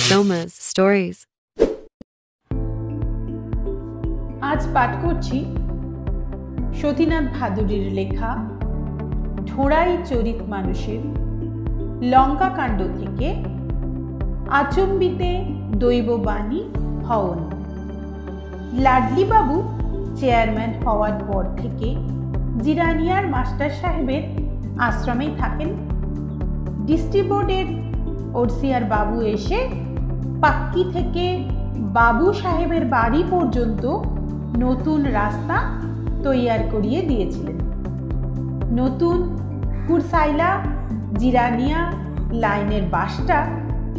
Soma's Stories. আজ পাঠ করছি সতীনাথ ভাদুড়ীর লেখা ঢোড়াই চরিত মানুষের লঙ্কা কাণ্ড থেকে আচম্বিতে দৈববাণী হওন। লাডলি বাবু চেয়ারম্যান হওয়ার পর থেকে জিরানিয়ার মাস্টার সাহেবের আশ্রমেই থাকেন। ডিস্ট্রিক্ট বোর্ডের ওরসিয়ার বাবু এসে পাক্কি থেকে বাবু সাহেবের বাড়ি পর্যন্ত নতুন রাস্তা তৈয়ার করিয়ে দিয়েছিলেন। নতুন কুরসাইলা জিরানিয়া লাইনের বাসটা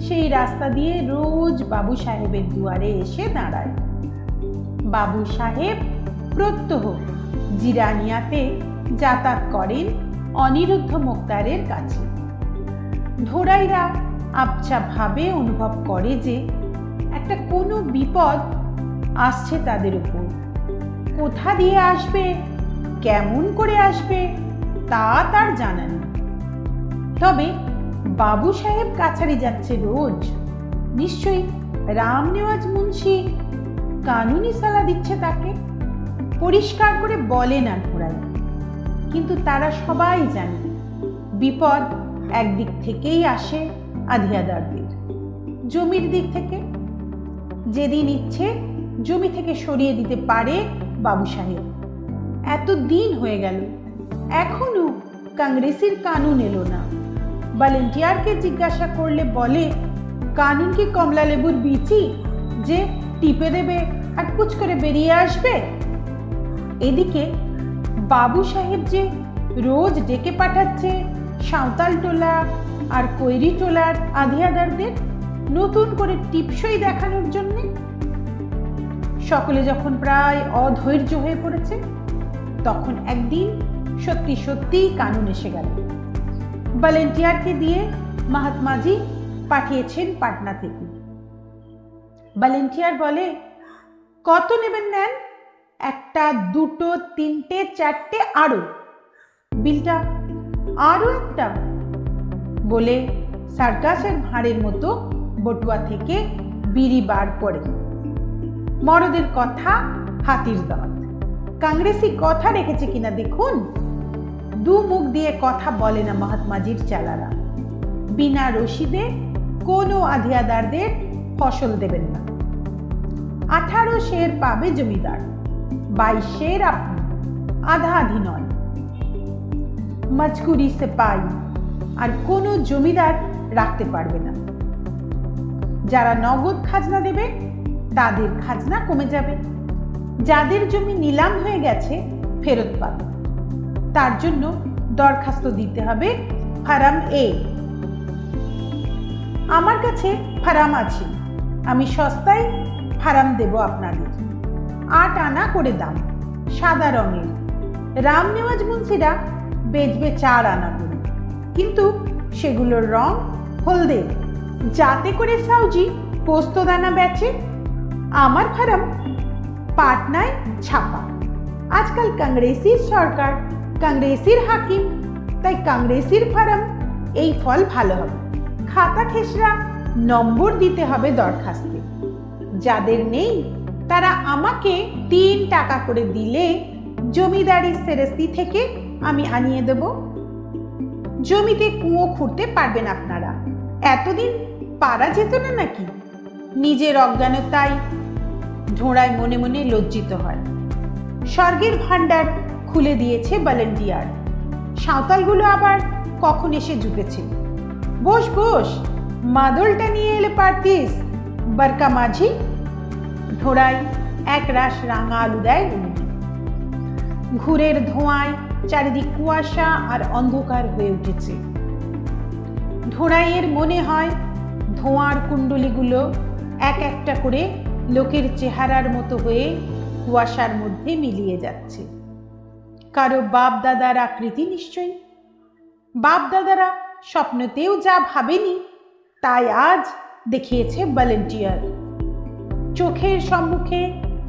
সেই রাস্তা দিয়ে রোজ বাবু সাহেবের দুয়ারে এসে দাঁড়ায়। বাবু সাহেব প্রত্যহ জিরানিয়াতে যাতায়াত করেন অনিরুদ্ধ মোক্তারের কাছে। ঢোড়াইরা আবছা ভাবে অনুভব করে যে একটা কোনো বিপদ আসছে তাদের উপর। কোথা দিয়ে আসবে, কেমন করে আসবে তা তার জানা নেই। তবে বাবু সাহেব কাছারি যাচ্ছে রোজ, নিশ্চয়ই রাম নেওয়াজ মুন্সি কানুনি সালা দিচ্ছে তাকে। পরিষ্কার করে বলে না ঢোড়াই, কিন্তু তারা সবাই জানে বিপদ একদিক থেকেই আসে আধিয়াদারদের, জমির দিক থেকে। যেদিন ইচ্ছে জমি থেকে সরিয়ে দিতে পারে বাবু সাহেব। এত দিন হয়ে গেল, এখনো কংগ্রেসের কানুন এলো না। ভলেন্টিয়ারকে জিজ্ঞাসা করলে বলে, কানুন কি কমলা লেবুর বিচি যে টিপে দেবে আর কুচ করে বেরিয়ে আসবে? এদিকে বাবু সাহেব যে রোজ ডেকে পাঠাচ্ছে সাঁওতাল টোলা আর কৈরি টোলার আধিয়াদারদের নতুন করে টিপসই দেখানোর জন্য। সকলে যখন প্রায় অধৈর্য হয়ে পড়েছে, তখন একদিন সত্যি সত্যি কানুন এসে গেল। ভলেন্টিয়ারকে দিয়ে মহাত্মাজি পাঠিয়েছেন পাটনা থেকে। ভলেন্টিয়ার বলে, কত নেবেন নেন, একটা, দুটো, তিনটে, চারটে, আরো বিলটা আরো একটা বলে সার্কাসের ভাঁড়ের মতো বটুয়া থেকে বিড়ি বার করে। মরদের কথা হাতির দাঁত, কংগ্রেসি কথা রেখেছে কিনা দেখুন। দু মুখ দিয়ে কথা বলে না মহাত্মাজির চালারা। বিনা রসিদে কোনো আধিয়াদারদের ফসল দেবেন না। 18 শের পাবে জমিদার, 22 শের আপনি, আধা আধি নয়। মজকুরি সে পাই আর কোনো জমিদার রাখতে পারবে না। যারা নগদ খাজনা দেবে তাদের খাজনা কমে যাবে। যাদের জমি নিলাম হয়ে গেছে ফেরত পাবে। তার জন্য দরখাস্ত দিতে হবে ফারাম এ। আমার কাছে ফারাম আছে, আমি সস্তায় ফারাম দেব আপনাদের। 8 আনা করে দাম, সাদা রঙের। রাম নেওয়াজ মুন্সিরা বেচবে 4 আনা করে, কিন্তু সেগুলোর রং হলদে, যাতে করে সাউজি পোস্তদানা বেচে। আমার ফারাম পাটনায় ছাপা। আজকাল কংগ্রেসির সরকার, কংগ্রেসির হাকিম, তাই কংগ্রেসির ফারাম এই ফল ভালো হবে। খাতা খেসরা নম্বর দিতে হবে দরখাস্তে। যাদের নেই তারা আমাকে 3 টাকা করে দিলে জমিদারি সেরেস্তি থেকে আমি আনিয়ে দেব। জমিতে কুয়ো খুঁড়তে পারবেন আপনারা, এতদিন পারা যেত না নাকি? নিজের অজ্ঞানতায় ঢোড়ায় মনে মনে লজ্জিত হয়। স্বর্গের ভান্ডার খুলে দিয়েছে ভলেন্টিয়ার। সাঁওতালগুলো আবার কখন এসে জুটেছে। বস বস, মাদলটা নিয়ে এলে পারতিস বরকা মাঝি। ঢোড়ায় এক রাশ রাঙা আলু দেয়। ঘুরের ধোঁয়ায় চারিদিক কুয়াশা আর অন্ধকার হয়ে উঠেছে। ঢোড়াইয়ের মনে হয় ধোঁয়ার কুণ্ডলীগুলো এক একটা করে লোকের চেহারার মতো হয়ে কুয়াশার মধ্যে মিলিয়ে যাচ্ছে। কারো বাপ দাদার আকৃতি নিশ্চয়ই। বাপ দাদারা স্বপ্নতেও যা ভাবেনি তাই আজ দেখিয়েছে ভলেন্টিয়ার। চোখের সম্মুখে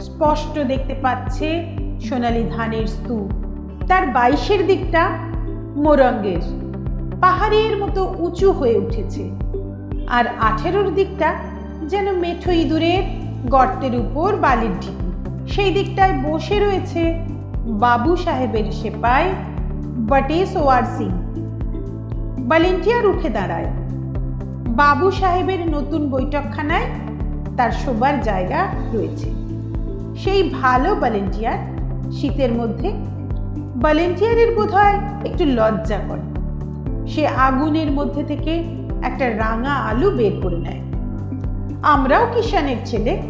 স্পষ্ট দেখতে পাচ্ছে সোনালী ধানের স্তূপ। তার 22-এর দিকটা মোরঙ্গের, পাহাড়ের মতো উঁচু হয়ে উঠেছে, আর 18-র দিকটা যেন মেঠো ইঁদুরের গর্তের উপর বালির ঢিপি। সেই দিকটায় বসে রয়েছে বাবু সাহেবের সেপাই বটেশ্বর সিং। ভলেন্টিয়ার উঠে দাঁড়ায়। বাবু সাহেবের নতুন বৈঠকখানায় তার শোবার জায়গা রয়েছে। সেই ভালো ভলেন্টিয়ার শীতের মধ্যে ভলেন্টিয়ারের বোধহয় একটু লজ্জা করে। সে আগুনের মধ্যে থেকে একটা রাঙা আলু বের করে নেয়। আমরাও কিষানের ছেলে,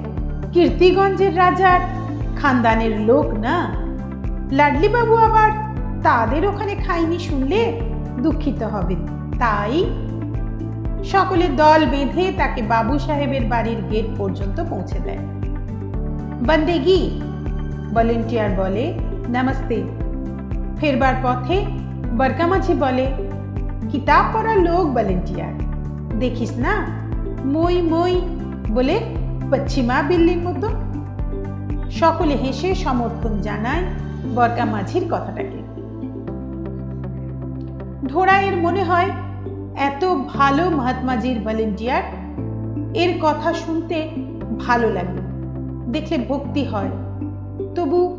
কীর্তিগঞ্জের রাজার খানদানের লোক না। লাডলি বাবু আবার তাদের ওখানে খাইনি শুনলে দুঃখিত হবেন। তাই সকলে দল বেঁধে তাকে বাবু সাহেবের বাড়ির গেট পর্যন্ত পৌঁছে দেয়। বন্দেগি, ভলেন্টিয়ার বলে, নমস্তে। ফেরবার পথে বরকা মাঝি বলে, কিতাব পড়া লোক ভলেন্টিয়ার, দেখিস না মই মই বলে পশ্চিমা বিল্লির মতো। সকলে হেসে সমর্থন জানায় বরকা মাঝির কথাটাকে। ঢোড়াইয়ের মনে হয় এত ভালো মহাত্মাজির ভলেন্টিয়ার, এর কথা শুনতে ভালো লাগে, দেখলে ভক্তি হয়। তবু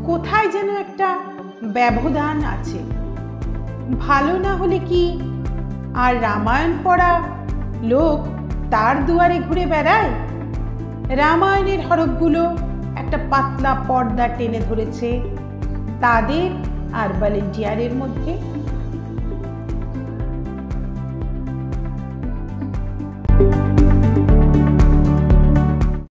কোথায় যেন একটা ব্যবধান আছে। ভালো না হলে কি আর রামায়ণ পড়া লোক তার দুয়ারে ঘুরে বেড়ায়? রামায়ণের হরফগুলো একটা পাতলা পর্দা টেনে ধরেছে তাদের আর ভলেন্টিয়ারের মধ্যে।